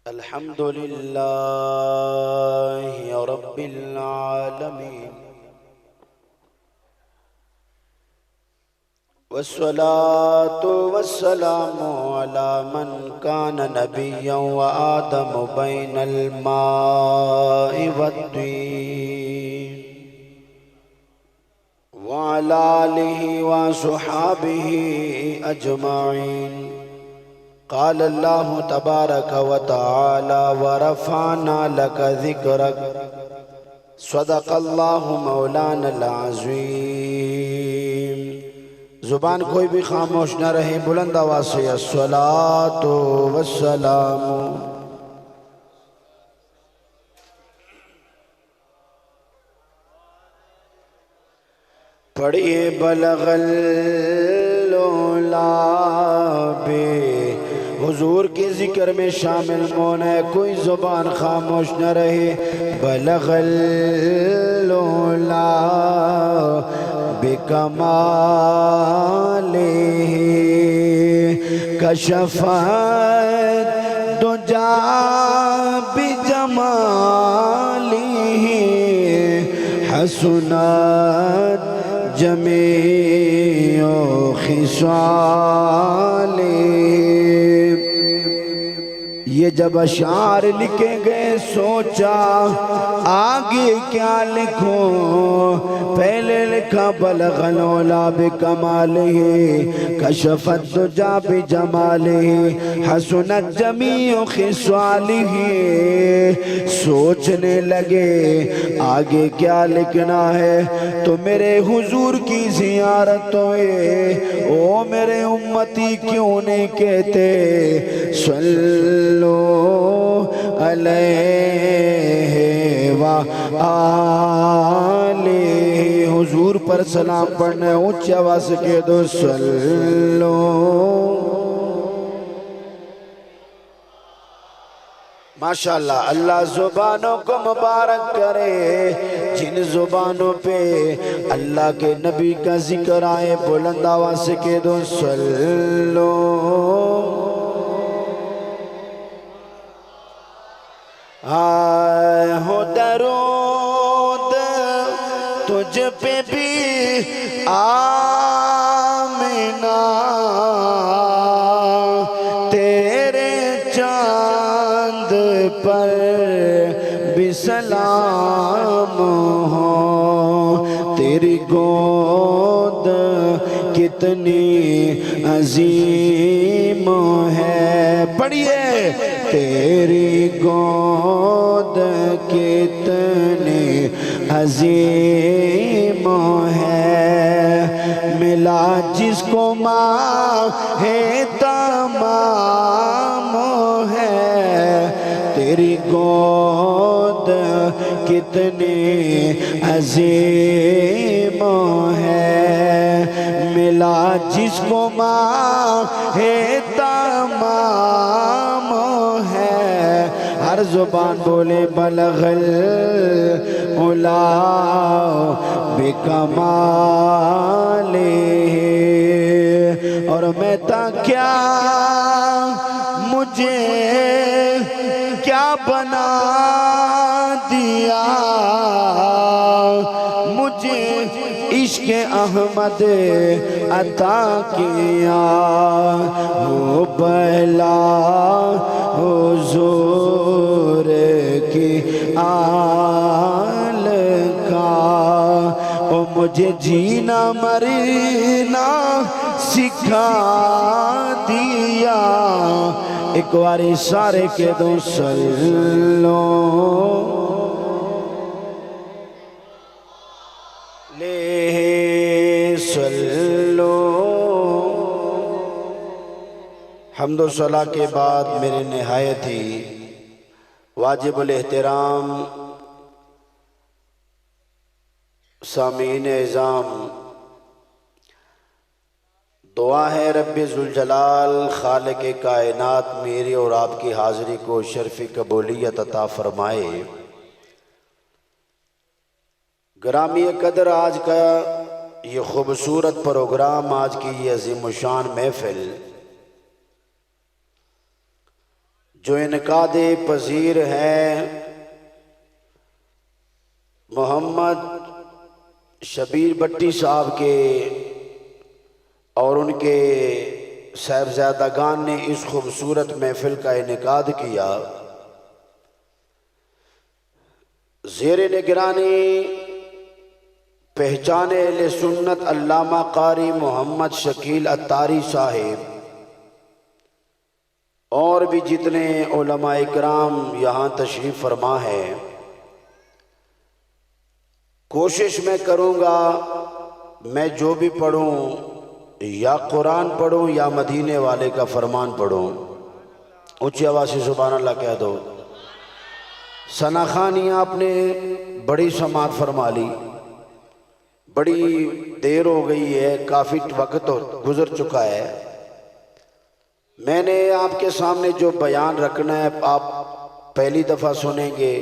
अल्हम्दुलिल्लाहि रब्बिल आलमीन वस्सलातु वस्सलामु अला मन कान नबिय्यन व आदम बैनल माइ वत्तीन व अला आलिहि व सुहाबिहि अजमाइन। क़ाल अल्लाहु तबारक व तआला व रफ़अना लक ज़िक्रक सदक़ल्लाहु मौलानल अज़ीम। ज़ुबान कोई भी खामोश न रहे, बुलंद आवाज़ से अस्सलातु वस्सलामु। पढ़िए बलगल लोलाबे हुजूर के जिक्र में शामिल मौन है, कोई ज़ुबान खामोश न रहे। बलगल लोला बेकमाले कशफत दुजा बिजमाली हसनत जमीओ खिसाले। ये जब अशार लिखे गए सोचा आगे क्या लिखूं, पहले लिखा बलगल औला बिकमालिही कशफत दुजा बिजमालिही हसनत जमीओ खिसालिही। सोचने लगे आगे क्या लिखना है, तो मेरे हुजूर की ज़ियारत हुए। ओ मेरे उम्मती क्यों नहीं कहते सल्लो अलैहि व आलिहि। हुजूर पर सलाम पढ़ना, ऊंची आवाज़ से कह दो सल्लो। माशाअल्लाह, अल्लाह ज़ुबानों को मुबारक करे। जिन ज़ुबानों पे अल्लाह के नबी का जिक्र आए, बुलंद आवाज़ से कह दो सल्लो। आए हो दरूद तुझ पे भी आमिना, तेरे चांद पर भी सलाम हो। तेरी गोद कितनी अजीम है, पढ़िए। तेरी गोद कितनी अजीम है, मिला जिसको माँ है तमाम है। तेरी गोद कितनी अजीम है, मिला जिसको माँ है तमाम है। हर जुबान बोले बलगल उला बेकमाले। और मैं ता क्या मुझे क्या बना दिया, मुझे इश्क़ अहमद अता किया। हो बला हुजूर की आल का, ओ मुझे जीना मरना सिखा दिया। एक बार इशारे के दो सल्लो ले सल्लो। हम्दो सला के बाद मेरे निहायत ही वाजिबुल एहतराम सामीन एज़ाम, दुआ है रब्बे ज़ुल जलाल खालिक़े कायनात मेरी और आपकी हाज़िरी को शर्फ़ कबूलियत अता फ़रमाए। ग्रामी कदर आज का ये खूबसूरत प्रोग्राम, आज की ये अज़ीमुशान महफ़िल जो इनकाद पजीर हैं मोहम्मद शबीर भट्टी साहब के और उनके साहबजादागान ने इस खूबसूरत महफिल का इनेकाद किया। ज़ेर निगरानी पहचाने अहले सुन्नत अल्लामा कारी मोहम्मद शकील अत्तारी साहिब और भी जितने उलमा इकराम यहाँ तशरीफ़ फरमा है, कोशिश मैं करूँगा मैं जो भी पढ़ूँ या कुरान पढ़ूँ या मदीने वाले का फरमान पढ़ूँ। ऊँची आवाज़ से सुभान अल्लाह कह दो। सना खानी आपने बड़ी समात फरमा ली, बड़ी देर हो गई है, काफ़ी वक्त गुज़र चुका है। मैंने आपके सामने जो बयान रखना है आप पहली दफ़ा सुनेंगे।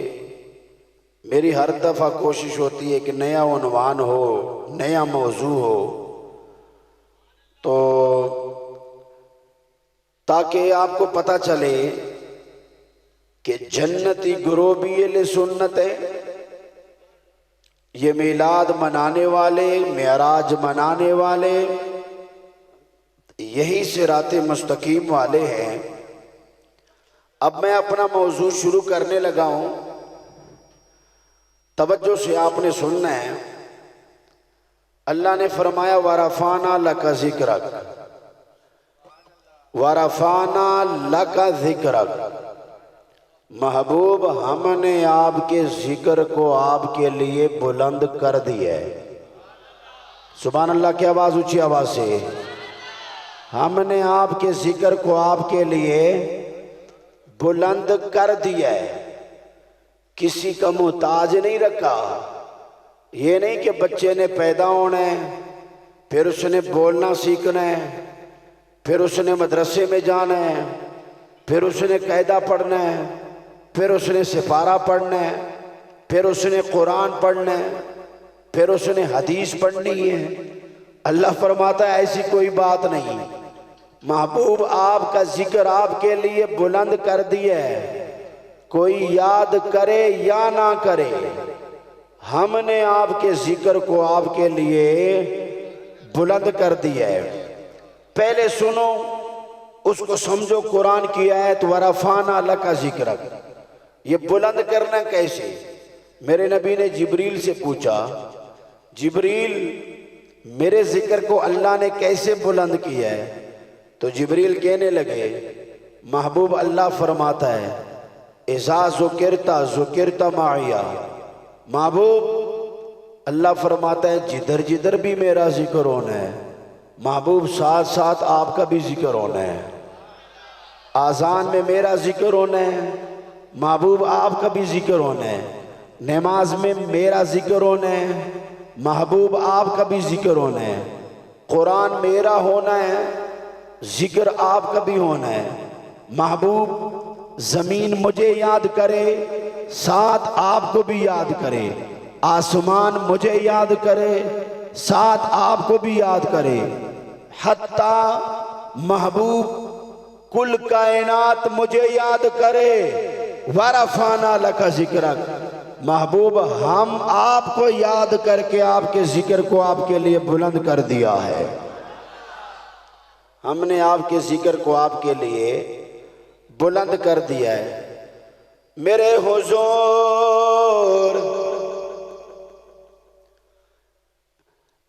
मेरी हर दफ़ा कोशिश होती है कि नया उन्वान हो, नया मौजू हो, तो ताकि आपको पता चले कि जन्नती गुरो भी अहले सुन्नत है। ये मिलाद मनाने वाले, मेराज मनाने वाले, यही सिराते मुस्तकीम वाले हैं। अब मैं अपना मौजू शुरू करने लगा हूँ, तवज्जो से आपने सुनना है। अल्लाह ने फरमाया वरफाना लका ज़िक्रक, वरफाना लका ज़िक्रक। महबूब हमने आपके जिक्र को आपके लिए बुलंद कर दिया है। सुभान अल्लाह की आवाज़ ऊंची आवाज़ से। हमने आपके जिक्र को आपके लिए बुलंद कर दिया है, किसी का मुहताज नहीं रखा। ये नहीं कि बच्चे ने पैदा होना है, फिर उसने बोलना सीखना है, फिर उसने मदरसे में जाना है, फिर उसने कायदा पढ़ना है, फिर उसने सिपारा पढ़ना है, फिर उसने कुरान पढ़ना है, फिर उसने हदीस पढ़नी है। अल्लाह फरमाता है ऐसी कोई बात नहीं। महबूब आपका जिक्र आपके लिए बुलंद कर दिया है, कोई याद करे या ना करे, हमने आपके जिक्र को आपके लिए बुलंद कर दिया है। पहले सुनो, उसको समझो। कुरान की आयत वरफाना लका ज़िक्रक, ये बुलंद करना कैसे? मेरे नबी ने जिब्रील से पूछा, जिब्रील मेरे जिक्र को अल्लाह ने कैसे बुलंद किया है? तो जिब्रील कहने लगे, महबूब अल्लाह फरमाता है इज़ा ज़ुकिरता माइया। महबूब अल्लाह फरमाता है जिधर जिधर भी मेरा जिक्र होना है, महबूब साथ साथ आपका भी जिक्र होना है। आज़ान में मेरा जिक्र होना है, महबूब आपका भी जिक्र होना है। नमाज में मेरा जिक्र होना है, महबूब आपका भी जिक्र होना है। कुरान मेरा होना है, जिक्र आपका भी होना है। महबूब ज़मीन मुझे याद करे, साथ आपको भी याद करे। आसमान मुझे याद करे, साथ आपको भी याद करे। हत्ता महबूब कुल कायनात मुझे याद करे। वरफाना लका ज़िक्रक, महबूब हम आपको याद करके आपके जिक्र को आपके लिए बुलंद कर दिया है। हमने आपके जिक्र को आपके लिए बुलंद कर दिया है। मेरे हुजूर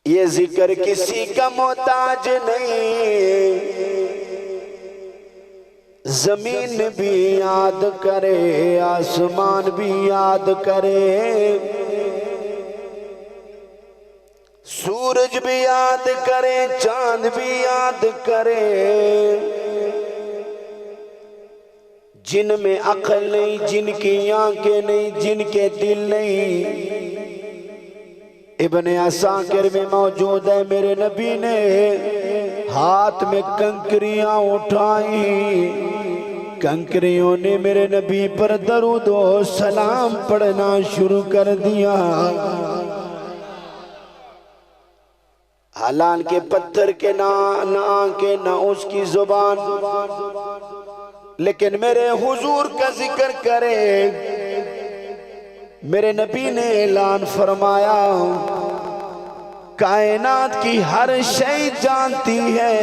ये जिक्र किसी का मोहताज नहीं, जमीन भी याद करे, आसमान भी याद करे, सूरज भी याद करे, चांद भी याद करे। जिनमें अक्ल नहीं, जिनकी आंखें नहीं, जिनके दिल नहीं, इब्ने असाकिर में मौजूद है। मेरे नबी ने हाथ में कंकरियां उठाई, कंकरियों ने मेरे नबी पर दरूद व सलाम पढ़ना शुरू कर दिया। हालांकि पत्थर के ना आंखें ना उसकी जुबान, लेकिन मेरे हुजूर का जिक्र करे। मेरे नबी ने ऐलान फरमाया, कायनात की हर शय जानती है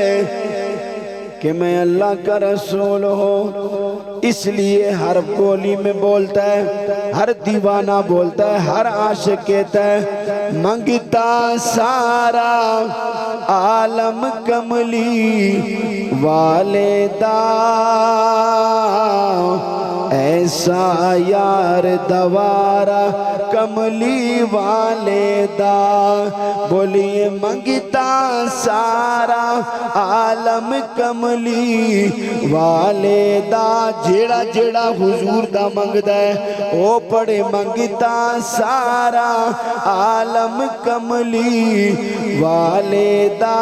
कि मैं अल्लाह का रसूल हूँ। इसलिए हर बोली में बोलता है, हर दीवाना बोलता है, हर आशिक कहता है, मंगता सारा आलम कमली वालेदा, ऐसा यार दवारा कमली वालेदा। बोलिए मंगता सारा आलम कमली वालेदा। जेड़ा जेड़ा हुजूर दा मंगदा है ओ पड़े मंगता सारा आलम कमली वालेदा,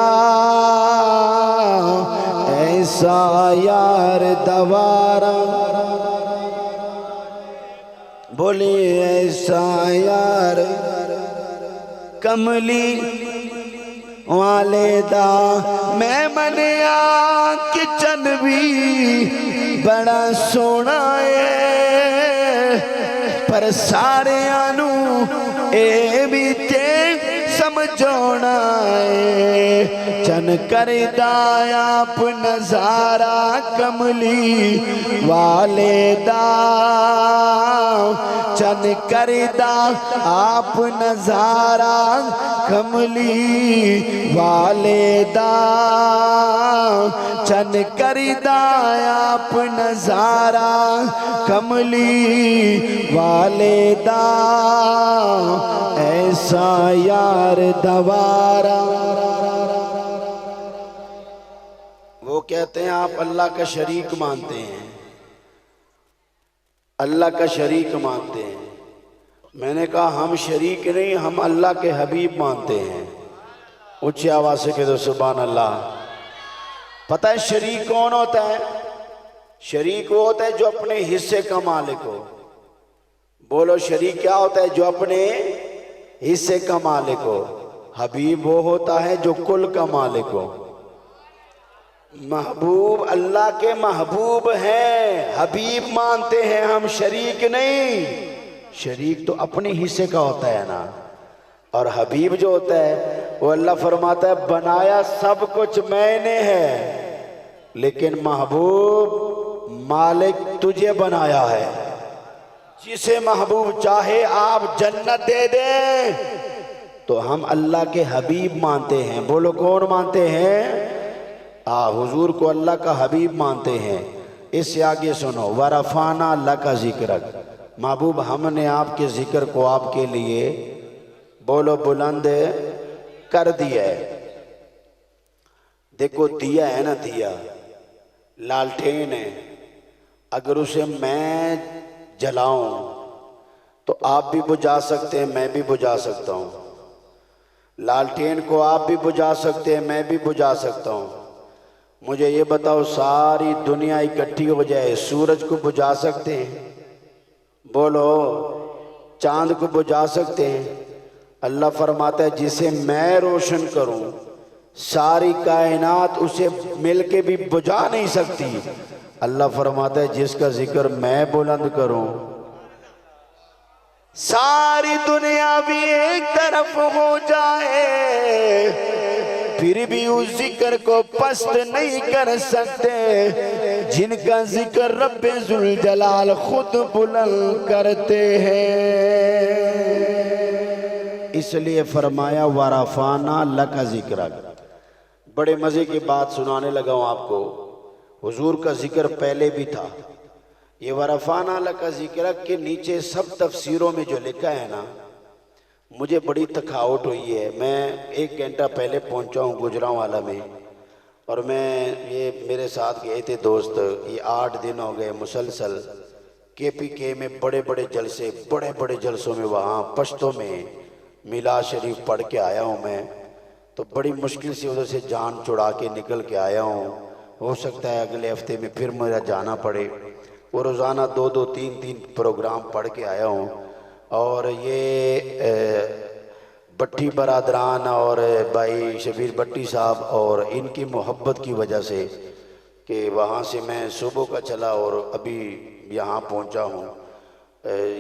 ऐसा यार दवारा। बोलिए ऐसा यार कमली वालेदा। मैं मनिया किचन भी बड़ा सोना है, पर सारे आनू ए भी समझोना है। चन करदा आप नजारा कमली वालेदा, चन करदा आप नजारा कमली वालेदा, चन करदा आप नजारा कमली वालेदा, ऐसा यार दवारा। वो कहते हैं आप अल्लाह का शरीक मानते हैं, अल्लाह का शरीक मानते हैं। मैंने कहा हम शरीक नहीं, हम अल्लाह के हबीब मानते हैं। ऊंची आवाज से कह दो सुभान अल्लाह। पता है शरीक कौन होता है? शरीक वो होता है जो अपने हिस्से का मालिक हो। बोलो शरीक क्या होता है? जो अपने हिस्से का मालिक हो। हबीब वो होता है जो कुल का मालिक हो। महबूब अल्लाह के महबूब हैं, हबीब मानते हैं हम, शरीक नहीं। शरीक तो अपने हिस्से का होता है ना, और हबीब जो होता है वो अल्लाह फरमाता है बनाया सब कुछ मैंने है, लेकिन महबूब मालिक तुझे बनाया है। जिसे महबूब चाहे आप जन्नत दे दे, तो हम अल्लाह के हबीब मानते हैं। बोलो कौन मानते हैं? हुजूर को अल्लाह का हबीब मानते हैं। इससे आगे सुनो, वरफाना लका जिक्रक, महबूब हमने आपके जिक्र को आपके लिए बोलो बुलंद कर दिया है। देखो दिया है ना, दिया लालटेन है, अगर उसे मैं जलाऊं तो आप भी बुझा सकते हैं, मैं भी बुझा सकता हूं। लालटेन को आप भी बुझा सकते हैं, मैं भी बुझा सकता हूं। मुझे ये बताओ, सारी दुनिया इकट्ठी हो जाए, सूरज को बुझा सकते हैं? बोलो चांद को बुझा सकते हैं? अल्लाह फरमाता है जिसे मैं रोशन करूं सारी कायनात उसे मिलके भी बुझा नहीं सकती। अल्लाह फरमाता है जिसका जिक्र मैं बुलंद करूं सारी दुनिया भी एक तरफ हो जाए, फिर भी उस जिक्र को पस्त नहीं कर सकते जिनका जिक्र रब्बे जुल जलाल खुद बुलंद करते हैं। इसलिए फरमाया वरफाना लका जिक्रक। बड़े मजे की बात सुनाने लगा हूं आपको। हुजूर का जिक्र पहले भी था। ये वरफाना लका जिक्रक के नीचे सब तफसीरों में जो लिखा है ना, मुझे बड़ी थकावट हुई है। मैं 1 घंटा पहले पहुंचा हूँ गुजरांवाला में, और मैं ये मेरे साथ गए थे दोस्त, ये 8 दिन हो गए मुसलसल KPK में बड़े बड़े जलसे, बड़े बड़े जलसों में वहाँ पश्तो में मिलाद शरीफ पढ़ के आया हूँ मैं। तो बड़ी मुश्किल से उधर से जान छुड़ा के निकल के आया हूँ। हो सकता है अगले हफ्ते में फिर मेरा जाना पड़े। वो रोज़ाना 2-2, 3-3 प्रोग्राम पढ़ के आया हूँ। और ये भट्टी बरादरान और भाई शबीर भट्टी साहब और इनकी मोहब्बत की वजह से कि वहाँ से मैं सुबह का चला और अभी यहाँ पहुँचा हूँ।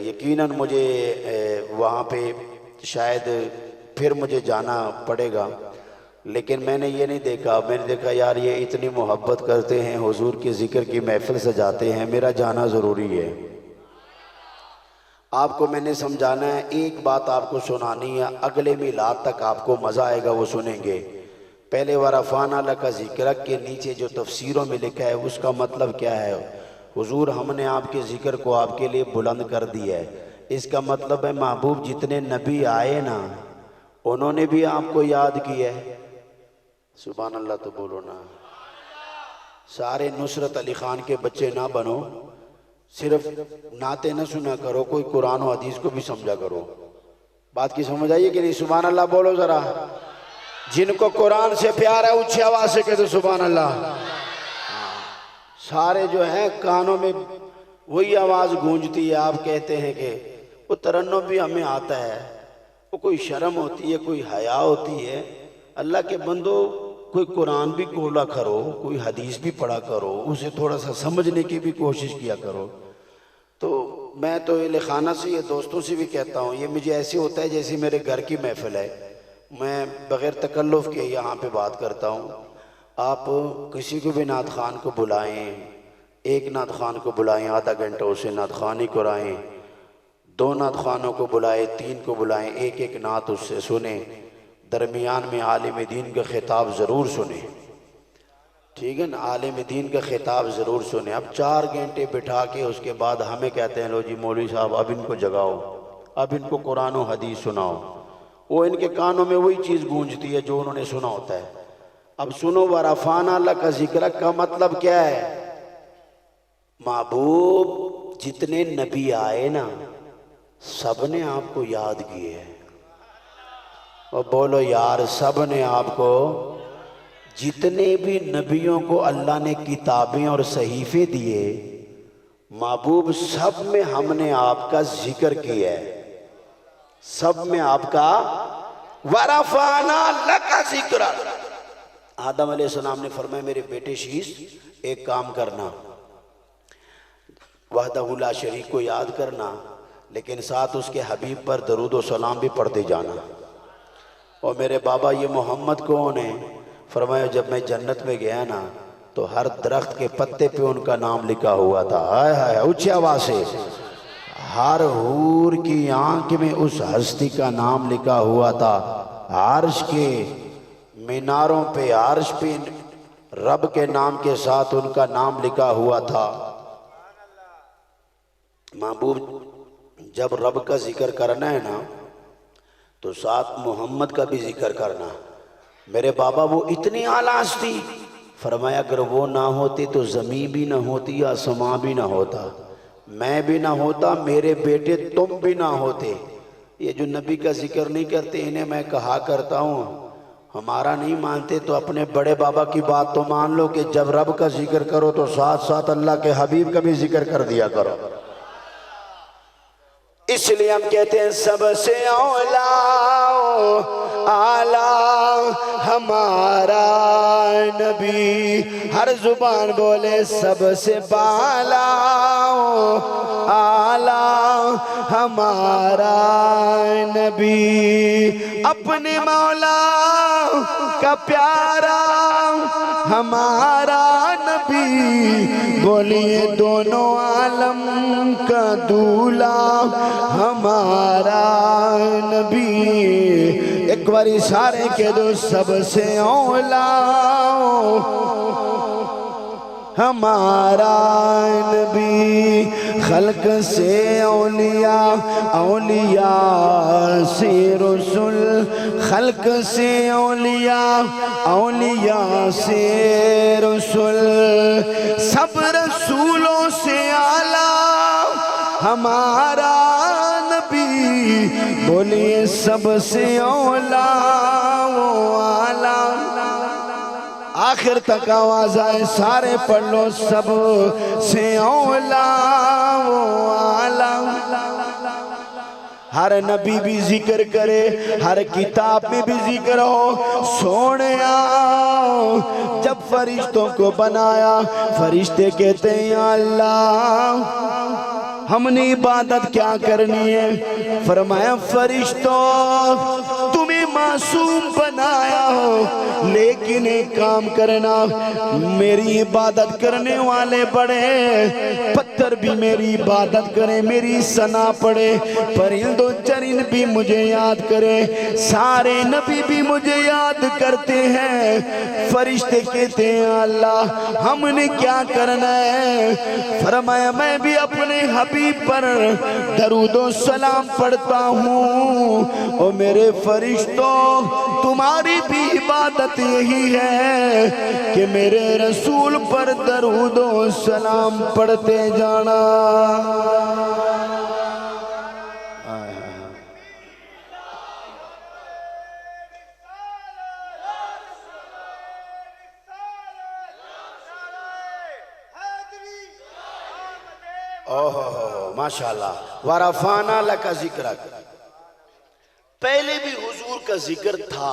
यकीनन मुझे वहाँ पे शायद फिर मुझे जाना पड़ेगा, लेकिन मैंने ये नहीं देखा, मैंने देखा यार ये इतनी मोहब्बत करते हैं, हुजूर के ज़िक्र की महफिल सजाते हैं, मेरा जाना ज़रूरी है। आपको मैंने समझाना है, एक बात आपको सुनानी है, अगले मिलाद तक आपको मज़ा आएगा वो सुनेंगे। पहले वरफ़ाना लका ज़िक्र के नीचे जो तफसीरों में लिखा है उसका मतलब क्या है? हुजूर हमने आपके ज़िक्र को आपके लिए बुलंद कर दिया है। इसका मतलब है महबूब जितने नबी आए ना उन्होंने भी आपको याद किया है। सुभान अल्लाह तो बोलो ना। सारे नुसरत अली खान के बच्चे ना बनो, सिर्फ नाते न सुना करो, कोई कुरान और हदीस को भी समझा करो। बात की समझ आइए कि नहीं? सुभान अल्लाह बोलो ज़रा। जिनको कुरान से प्यार है ऊंची आवाज़ से कह दो सुभान अल्लाह। सारे जो है कानों में वही आवाज़ गूंजती है। आप कहते हैं कि वो तरन्नुम भी हमें आता है, वो कोई शर्म होती है, कोई हया होती है। अल्लाह के बंदो कोई कुरान भी खोला करो, कोई हदीस भी पढ़ा करो, उसे थोड़ा सा समझने की भी कोशिश किया करो। तो मैं तो ये खाना से, ये दोस्तों से भी कहता हूँ, ये मुझे ऐसे होता है जैसे मेरे घर की महफिल है। मैं बग़ैर तकल्लुफ़ के यहाँ पे बात करता हूँ। आप किसी को भी नात खान को बुलाएं, एक नात खान को बुलाएं, आधा घंटा उसे नात खानी कराएँ, 2 नात खानों को बुलाएं, 3 को बुलाएं, एक एक नात उससे सुने, दरमियान में आलिम दीन का खिताब ज़रूर सुने, ठीक है ना? आलिम दीन का खिताब ज़रूर सुने। अब 4 घंटे बिठा के उसके बाद हमें कहते हैं लो जी मौलवी साहब अब इनको जगाओ, अब इनको कुरान और हदीस सुनाओ। वो इनके कानों में वही चीज़ गूंजती है जो उन्होंने सुना होता है। अब सुनो, वरफ़ाना लका ज़िक्र का मतलब क्या है? महबूब जितने नबी आए ना सब ने आपको याद किए हैं। और बोलो यार, सब ने आपको, जितने भी नबियों को अल्लाह ने किताबें और सहीफ़े दिए महबूब, सब में हमने आपका जिक्र किया है, सब में आपका वरफ़ाना लका ज़िक्र। आदम अलैहिस्सलाम ने फरमाया मेरे बेटे शीश एक काम करना, वहदहु ला शरीक को याद करना, लेकिन साथ उसके हबीब पर दरूद व सलाम भी पढ़ते जाना। और मेरे बाबा ये मोहम्मद कौन है? फरमाया जब मैं जन्नत में गया ना तो हर दरख्त के पत्ते पे उनका नाम लिखा हुआ था। हाय हाय, ऊंची आवाज़ से, हर हूर की आंख में उस हस्ती का नाम लिखा हुआ था। आर्श के मीनारों पे, आर्श पे रब के नाम के साथ उनका नाम लिखा हुआ था। महबूब जब रब का जिक्र करना है ना तो साथ मोहम्मद का भी जिक्र करना। मेरे बाबा वो इतनी आलास थी, फरमाया अगर वो ना होती तो ज़मीन भी ना होती, आसमां भी ना होता, मैं भी ना होता, मेरे बेटे तुम भी ना होते। ये जो नबी का जिक्र नहीं करते इन्हें मैं कहा करता हूँ, हमारा नहीं मानते तो अपने बड़े बाबा की बात तो मान लो कि जब रब का जिक्र करो तो साथ साथ अल्लाह के हबीब का भी जिक्र कर दिया करो। इसलिए हम कहते हैं सबसे औला आला हमारा नबी, हर जुबान बोले सबसे बाला आला हमारा नबी, अपने मौला का प्यारा हमारा नबी, बोलिए दोनों आलम का दूल्हा हमारा नबी। एक बारी सारे के दो सबसे औला हमारा नबी, खल्क से औलिया, औलिया से रसूल, खल्क से औलिया, औलिया से रसूल, सब रसूलों से आला हमारा नबी, बोलिए सबसे औला वो आला। आखिर तक आवाज आए सारे पढ़ लो, सब से औला वो आला। हर नबी भी जिक्र करे, हर किताब में भी जिक्र हो। सोनिया जब फरिश्तों को बनाया, फरिश्ते कहते हैं या अल्लाह हमने इबादत क्या करनी है? फरमाया फरिश्तों तुम्हें मासूम बनाया हो, लेकिन एक काम करना, मेरी इबादत करने वाले बड़े, पत्थर भी मेरी इबादत करें, मेरी सना पड़े, परिंदो चरिंद भी मुझे याद करें, सारे नबी भी मुझे याद करते हैं। फरिश्ते कहते हैं अल्लाह हमने क्या करना है? फरमाया मैं भी अपने हबीब पर दरूदो सलाम पढ़ता हूँ। ओ मेरे फरिश्तों तुम्हारी भी इबादत यही है कि मेरे रसूल पर दरूदो सलाम पढ़ते जाना। ओहो माशाल्लाह। वरफाना लका जिक्र, पहले भी हुजूर का जिक्र था।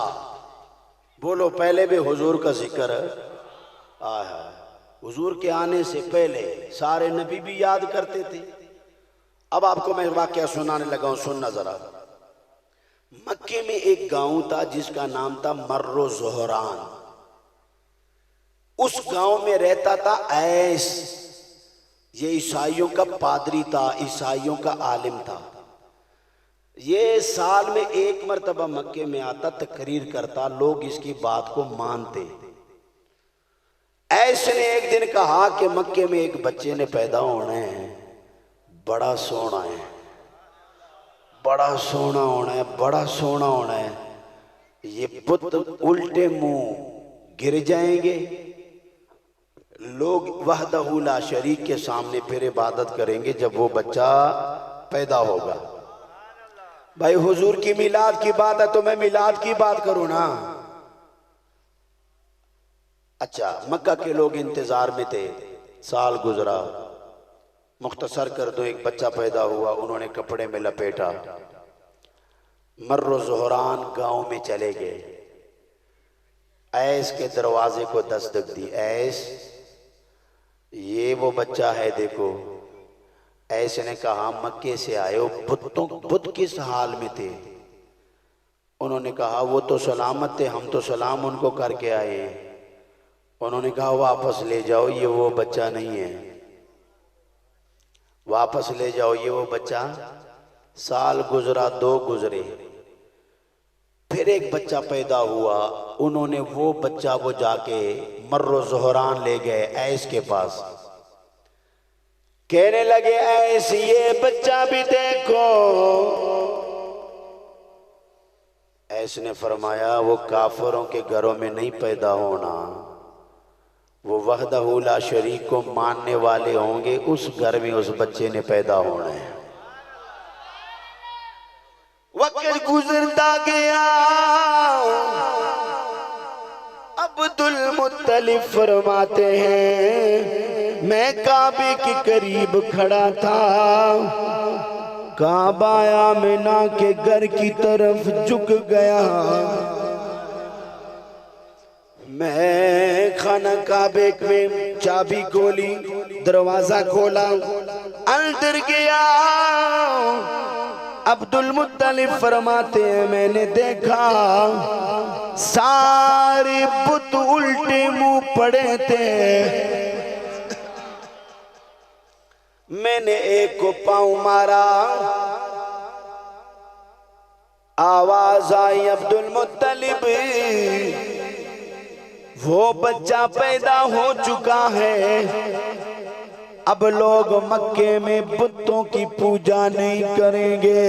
बोलो पहले भी हुजूर का जिक्र आया। हुजूर के आने से पहले सारे नबी भी याद करते थे। अब आपको मैं वाकया सुनाने लगा हूं, सुनना जरा। मक्के में एक गांव था जिसका नाम था मर्रो ज़ोहरान। उस गांव में रहता था ऐस, ये ईसाइयों का पादरी था, ईसाइयों का आलिम था। ये साल में एक मर्तबा मक्के में आता, तकरीर करता, लोग इसकी बात को मानते। ऐसे ने एक दिन कहा कि मक्के में एक बच्चे ने पैदा होना है, बड़ा सोना है, बड़ा सोना होना है, बड़ा सोना होना है। ये पुत उल्टे मुंह गिर जाएंगे, लोग वहदहू ला शरीक के सामने फिर इबादत करेंगे जब वो बच्चा पैदा होगा। भाई हुजूर की मिलाद की बात है तो मैं मिलाद की बात करूं ना। अच्छा, मक्का के लोग इंतजार में थे, साल गुजरा, मुख्तसर कर दो, एक बच्चा पैदा हुआ, उन्होंने कपड़े में लपेटा, मर्रो ज़ोहरान गांव में चले गए। ऐस के दरवाजे को दस्तक दी, ऐस ये वो बच्चा है देखो। ऐसे ने कहा मक्के से आए हो, बुत किस हाल में थे? उन्होंने कहा वो तो सलामत थे, हम तो सलाम उनको करके आए। उन्होंने कहा वापस ले जाओ, ये वो बच्चा नहीं है, वापस ले जाओ, ये वो बच्चा। साल गुजरा, 2 गुजरे, फिर एक बच्चा पैदा हुआ। उन्होंने वो बच्चा वो जाके मर्रो ज़ोहरान ले गए ऐस के पास। कहने लगे ऐस ये बच्चा भी देखो। ऐस ने फरमाया वो काफिरों के घरों में नहीं पैदा होना, वो वहदहू ला शरीक को मानने वाले होंगे, उस घर में उस बच्चे ने पैदा होना है। वक्त गुजरता गया, अब्दुल मुत्तलिब फरमाते हैं मैं काबे के करीब खड़ा था, काबा आमिना के घर की तरफ झुक गया। मैं खाना काबे में चाबी खोली, दरवाजा खोला, अंदर गया। अब्दुल मुत्तलिब फरमाते हैं मैंने देखा सारे बुत उल्टे मुंह पड़े थे। मैंने एक को पांव मारा, आवाज आई अब्दुल मुत्तलिब वो बच्चा पैदा हो चुका है, अब लोग मक्के में बुतों की पूजा नहीं करेंगे।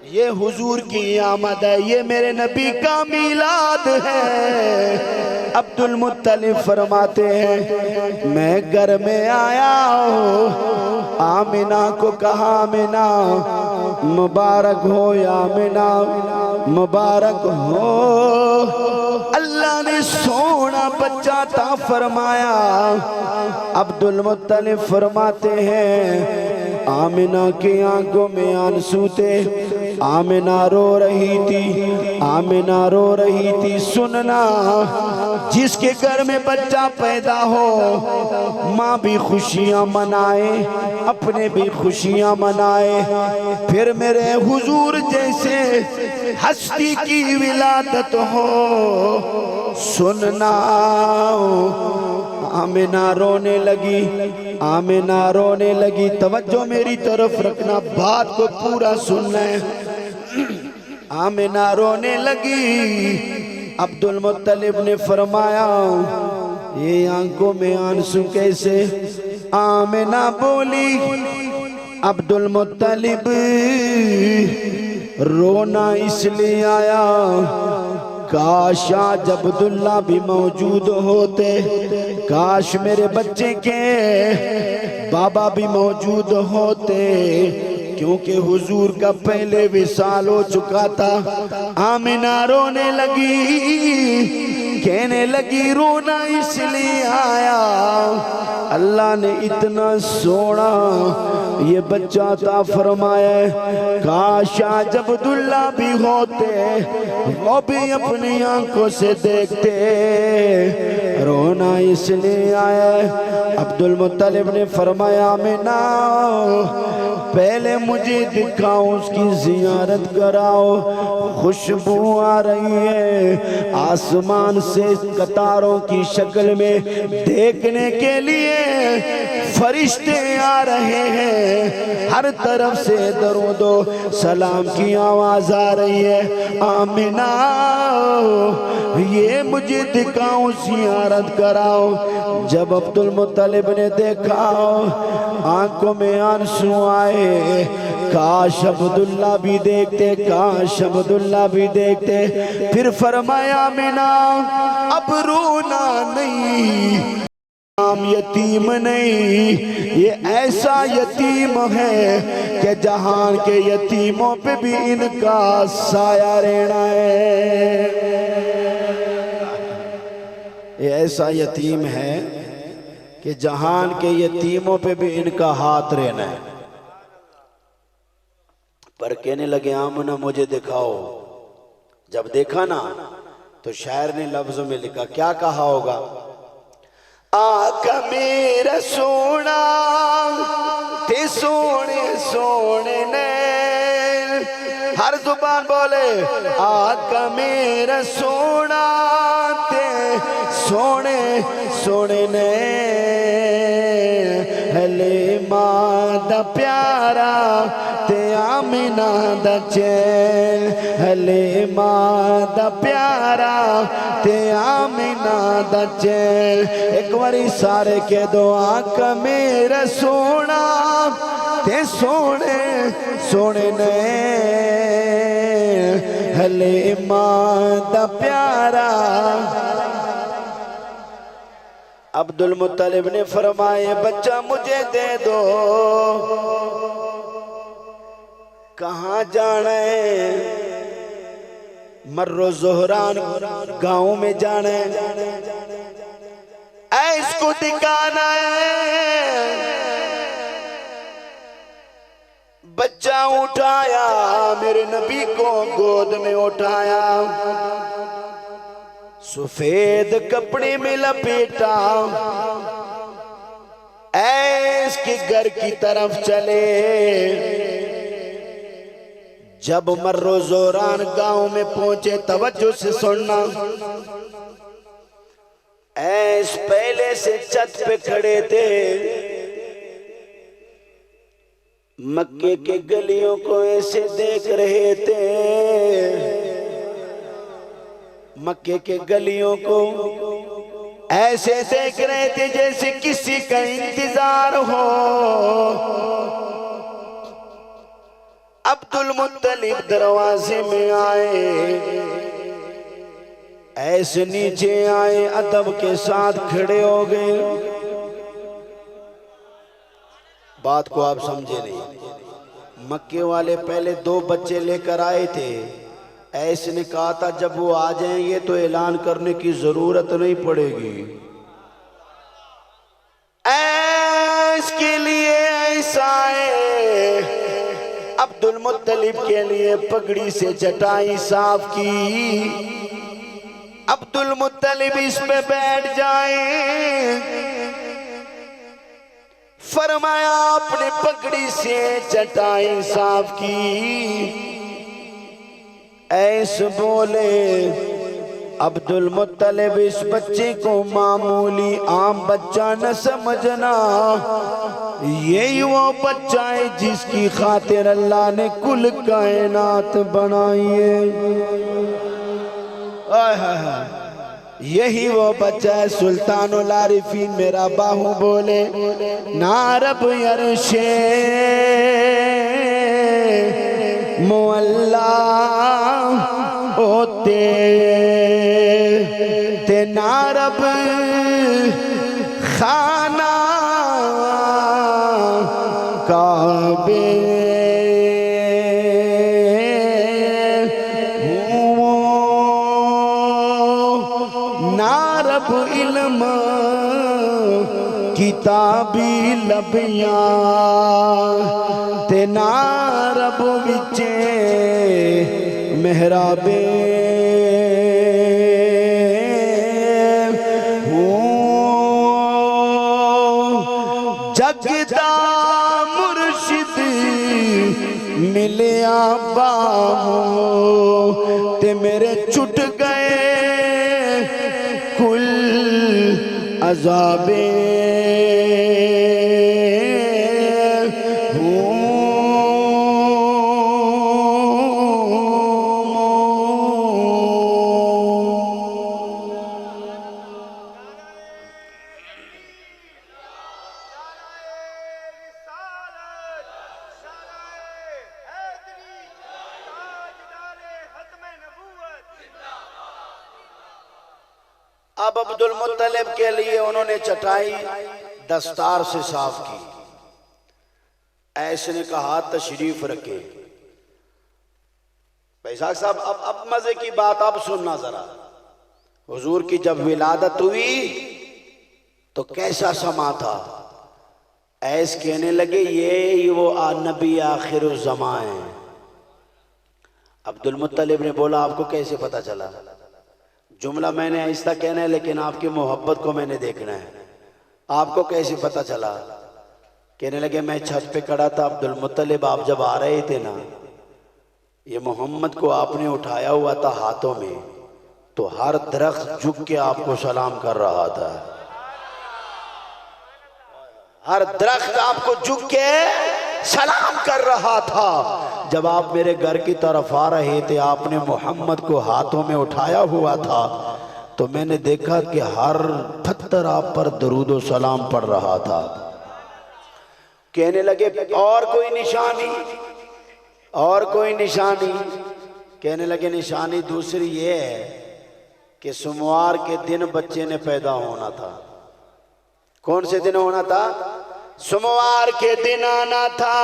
ये हुजूर की आमद है, ये मेरे नबी का मिलाद है। अब्दुल मुत्तलिब फरमाते हैं मैं घर में आया हूँ, आमिना को कहा आमिना मुबारक हो, या आमिना मुबारक हो, अल्लाह ने सोना बच्चा था फरमाया। अब्दुल मुत्तलिब फरमाते हैं आमिना की आंखों में आंसू थे, आमिना रो रही थी, आमिना रो रही थी। सुनना, जिसके घर में बच्चा पैदा हो माँ भी खुशियाँ मनाए, अपने भी खुशियाँ मनाए। फिर मेरे हुजूर जैसे हस्ती की विलादत हो, सुनना। आमिना रोने लगी, आमिना रोने लगी। तवज्जो मेरी तरफ रखना, बात को पूरा सुनना है। आमिना रोने लगी। अब्दुल मुत्तलिब ने फरमाया, ये आंखों में आंसू कैसे? आमिना बोली, अब्दुल मुत्तलिब रोना इसलिए आया, काश आज अब्दुल्ला भी मौजूद होते, काश मेरे बच्चे के बाबा भी मौजूद होते, क्योंकि हुजूर का पहले विसाल हो चुका था। आमिना रोने लगी, कहने लगी रोना इसलिए आया, अल्लाह ने इतना सोना ये बच्चा अता फरमाया, काश आज अब्दुल्ला भी होते, वो भी अपनी आंखों से देखते। रोना इसलिए आया। अब्दुल मुत्तलिब ने फरमाया, आमिना पहले मुझे दिखाओ, उसकी जियारत कराओ, खुशबू आ रही है आसमान से कतारों की शक्ल में, देखने के लिए फरिश्ते आ रहे हैं, हर तरफ से दरूदो सलाम की आवाज आ रही है। आमिना ये मुझे दिखाओ, जियारत कराओ। जब अब्दुल मुत्तलिब ने देखा, आंखों में आंसू आए, काश अब्दुल्ला भी देखते, काश अब्दुल्ला भी देखते। फिर फरमाया, आमिना अब रोना नहीं, हम यतीम नहीं, ये ऐसा यतीम है कि जहान के यतीमों पे भी इनका साया रहना है। ये ऐसा यतीम है कि जहान के यतीमों पे भी इनका हाथ रहना है। पर कहने लगे, आमना मुझे दिखाओ। जब देखा ना तो शायर ने लफ्जों में लिखा, क्या कहा होगा? आका मेरा सोना ते सोने सोने ने, हर जुबान बोले, आका मेरा सोना ते सोने सोने ने, हले मां दा प्यारा ते आमिना दा चैन, हले मां दा प्यारा ते आमिना दा चैन। एक बारी सारे के दो, आका मेरा सोना ते सोने सोने ने, हले मां दा प्यारा। अब्दुल मुत्तलिब ने फरमाए, बच्चा मुझे दे दो। कहाँ जाना है? मर्रो ज़ोहरान गांव में जाना है, इसको दिखाना है। बच्चा उठाया, मेरे नबी को गोद में उठाया, सफेद कपड़े में लपेटा, इसके घर की तरफ चले। जब मर्रो ज़ोरान गांव में पहुंचे, तवज्जो से सुनना, ऐस पहले से छत पे खड़े थे, मक्के के गलियों को ऐसे देख रहे थे, मक्के के गलियों को ऐसे देख रहे थे जैसे किसी का इंतजार हो। अब्दुल मुत्तलिब दरवाजे में आए, ऐसे नीचे आए, अदब के साथ खड़े हो गए। बात को आप समझे नहीं। मक्के वाले पहले 2 बच्चे लेकर आए थे, ऐसे ने कहा था जब वो आ जाएंगे तो ऐलान करने की जरूरत नहीं पड़ेगी। इसके लिए ऐसा है अब्दुल मुत्तलिब के लिए पगड़ी से चटाई साफ की। अब्दुल मुत्तलिब इस पे बैठ जाए, फरमाया अपने पगड़ी से चटाई साफ की। ऐसे बोले अब्दुल मुत्तलिब, इस बच्चे को मामूली आम बच्चा न समझना, यही वो बच्चा है जिसकी खातिर अल्लाह ने कुल कायनात बनाई है। यही वो बच्चा है सुल्तानुल आरिफीन मेरा बाहू बोले, नारब अरशे मुअल्ला होते ते नारब खाना काबे नारब इल्म किताबी लबियां ते नारब विचे मेहराबे जगदा मुर्शिद मिलिया बाहों ते मेरे छुट गए कुल अज़ाबे। अब अब्दुल मुत्तलिब के लिए उन्होंने चटाई दस्तार से साफ की। ऐसे ने कहा तशरीफ रखे। बैसाख साहब अब मजे की बात आप सुनना जरा। हुजूर की जब विलादत हुई तो कैसा समा था। ऐस कहने लगे ये वो नबी आखिर ज़मां है। अब्दुल मुत्तलिब ने बोला आपको कैसे पता चला। जुमला मैंने ऐसा कहना है लेकिन आपकी मोहब्बत को मैंने देखना है। आपको कैसे पता चला। कहने लगे मैं छत पे खड़ा था अब्दुल मुत्तलिब, आप जब आ रहे थे ना, ये मोहम्मद को आपने उठाया हुआ था हाथों में, तो हर दरख्त झुक के आपको सलाम कर रहा था। हर दरख्त आपको झुक के सलाम कर रहा था। जब आप मेरे घर की तरफ आ रहे थे, आपने मोहम्मद को हाथों में उठाया हुआ था, तो मैंने देखा कि हर पत्थर आप पर दरूद व सलाम पड़ रहा था। कहने लगे और कोई निशानी, और कोई निशानी। कहने लगे निशानी दूसरी ये है कि सोमवार के दिन बच्चे ने पैदा होना था। कौन से दिन होना था। सोमवार के दिन आना था।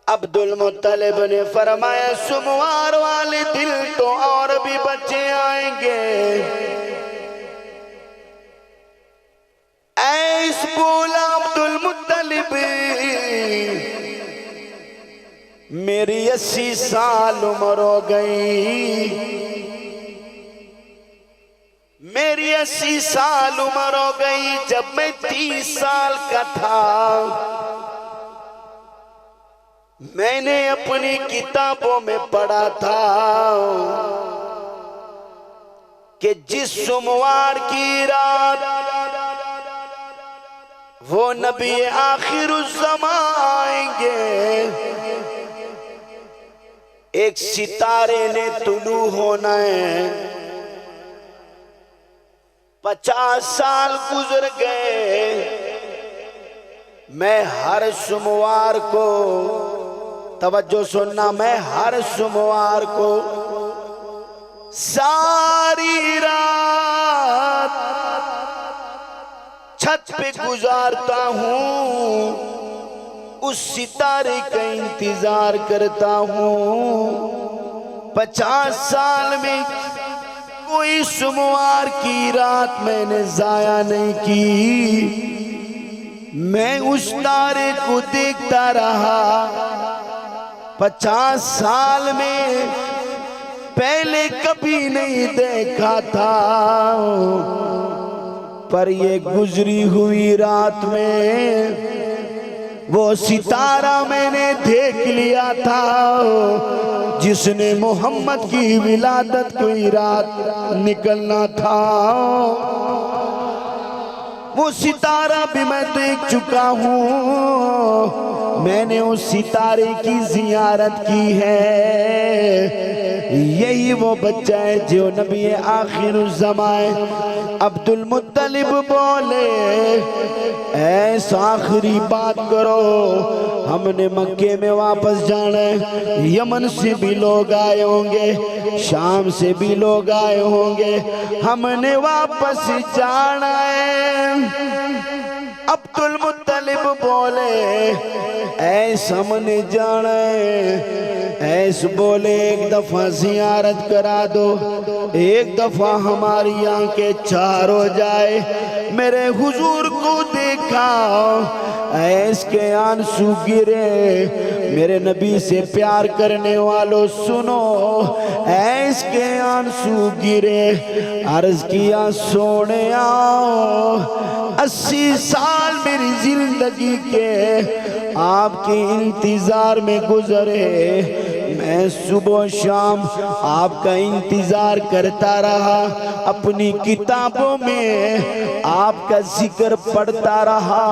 अब्दुल मुत्तलिब ने फरमाया सोमवार वाले दिन तो और भी बच्चे आएंगे। ऐस बोला अब्दुल मुत्तलिब, मेरी 80 साल उम्र हो गई। मेरी 80 साल उम्र हो गई। जब मैं 30 साल का था, मैंने अपनी किताबों में पढ़ा था कि जिस सोमवार की रात वो नबी आखिरुज़्ज़मां आएंगे, एक सितारे ने तुलू होना है। 50 साल गुजर गए। मैं हर सोमवार को, तवज्जो सुनना, मैं हर सोमवार को सारी रात छत पे गुजारता हूँ, उस सितारे का इंतजार करता हूँ। 50 साल में कोई सोमवार की रात मैंने जाया नहीं की। मैं उस तारे को देखता रहा। 50 साल में पहले कभी नहीं देखा था, पर ये गुजरी हुई रात में वो सितारा मैंने देख लिया था, जिसने मोहम्मद की विलादत की रात निकलना था। वो सितारा भी मैं देख चुका हूँ, मैंने उस सितारे की जियारत की है। यही वो बच्चा है जो नबी आखिर ज़माए अब्दुल मुत्तलिब बोले, ऐसा आखिरी बात करो, हमने मक्के में वापस जाना है। यमन से भी लोग आए होंगे, शाम से भी लोग आए होंगे, हमने वापस जाना है। अब्दुल मुत्तलिब बोले, ऐसा हमने जाना है। ऐस बोले, एक दफा जियारत करा दो, एक दफा हमारी आंखें चार हो जाए। मेरे हुजूर को देखा, ऐस के आंसू गिरे। मेरे नबी से प्यार करने वालों सुनो, ऐस के आंसू गिरे। अर्ज किया, सोने आओ, 80 साल मेरी जिंदगी के आपके इंतजार में गुजरे। मैं सुबह शाम आपका इंतजार करता रहा, अपनी किताबों में आपका जिक्र पढ़ता रहा,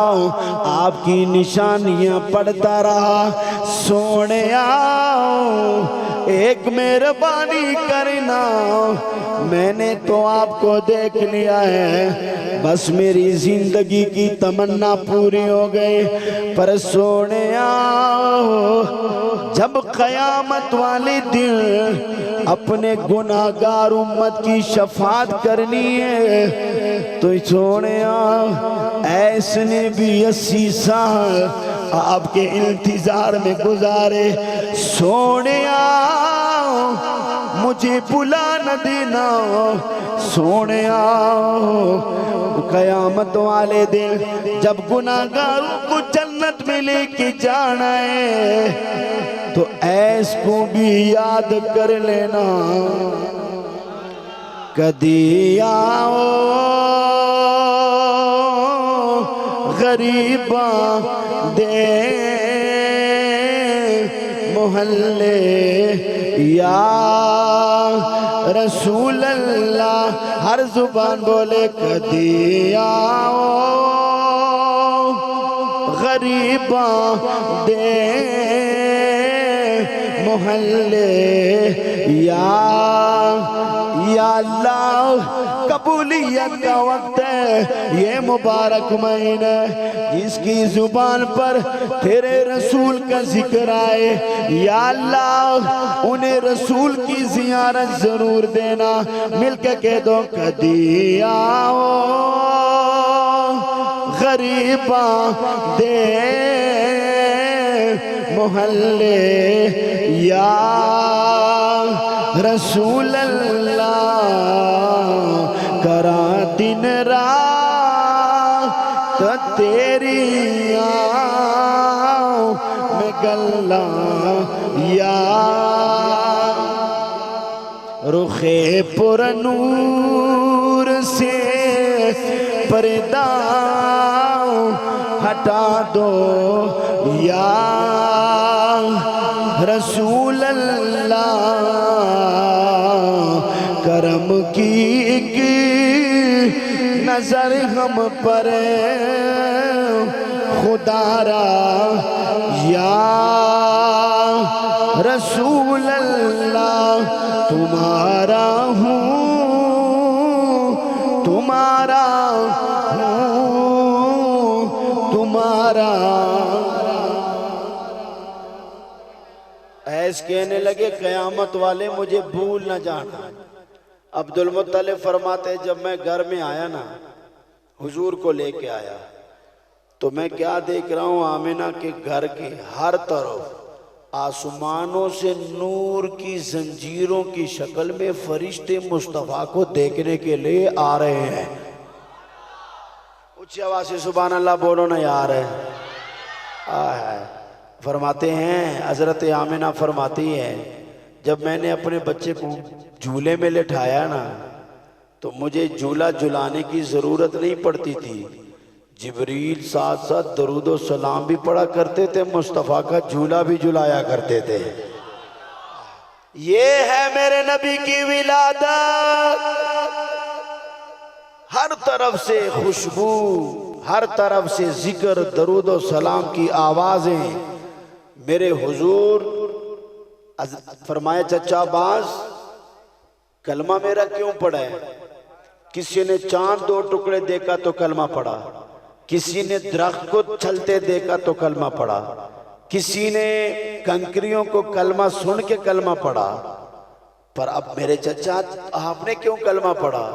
आपकी निशानियां पढ़ता रहा। सोने आओ, एक मेहरबानी करना, मैंने तो आपको देख लिया है, बस मेरी जिंदगी की तमन्ना पूरी हो गई। पर सोने आओ, जब क़यामत वाले दिन अपने गुनाहगार उम्मत की शफात करनी है, तो सोने आओ, ऐसने भी 80 साल आपके इंतजार में गुजारे। सोने आओ, मुझे बुला न देना, सोने आओ। क़यामत वाले दिन जब गुनाहगारों को जन्नत में लेके जाना है, तो ऐस को भी याद कर लेना। कदी आओ गरीबा दे मोहल्ले, या रसूल अल्लाह। हर जुबान बोले, कदी आओ गरीबा दे मोहल्ले, या अल्लाह। कबूलियत का वक्त है, ये मुबारक महीना जिसकी जुबान पर तेरे रसूल का जिक्र आए। या अल्लाह, उन्हें रसूल की जियारत जरूर देना। मिलके कह दो, कदी आओ गरीबा दे मोहल्ले, या रसूल अल्लाह। करा दिन रात तेरी में गल्ला, या रुखे पुरनूर से पर्दा हटा दो, या रसूल अल्लाह। करम की नजर हम पर खुदारा, या रसूल अल्लाह। तुम्हारा हूँ, तुम्हारा हूँ, तुम्हारा। ऐस कहने लगे, क़यामत वाले मुझे भूल न जाना। अब्दुल मुत्तलिब फरमाते, जब मैं घर में आया ना, हुजूर को लेके आया, तो मैं क्या देख रहा हूँ, आमिना के घर के हर तरफ आसमानों से नूर की जंजीरों की शक्ल में फरिश्ते मुस्तफ़ा को देखने के लिए आ रहे हैं। वो ऊंची आवाज से सुभान अल्लाह बोलो ना यार। फरमाते हैं, हजरत आमिना फरमाती है, जब मैंने अपने बच्चे को झूले में लिटाया ना तो मुझे झूला झुलाने की ज़रूरत नहीं पड़ती थी। जिब्रील साथ साथ दरूद सलाम भी पढ़ा करते थे, मुस्तफ़ा का झूला भी झुलाया करते थे। ये है मेरे नबी की विलादत। हर तरफ से खुशबू, हर तरफ से जिक्र, दरूद और सलाम की आवाजें। मेरे हुजूर फरमाया, चचा अब्बास कलमा मेरा क्यों पढ़ा है? किसी ने चांद दो टुकड़े देखा तो कलमा पढ़ा, किसी ने दरख्त को चलते देखा तो कलमा पढ़ा, किसी ने कंकरियों को कलमा सुन के कलमा पढ़ा, पर अब मेरे चचा आपने क्यों कलमा पढ़ा?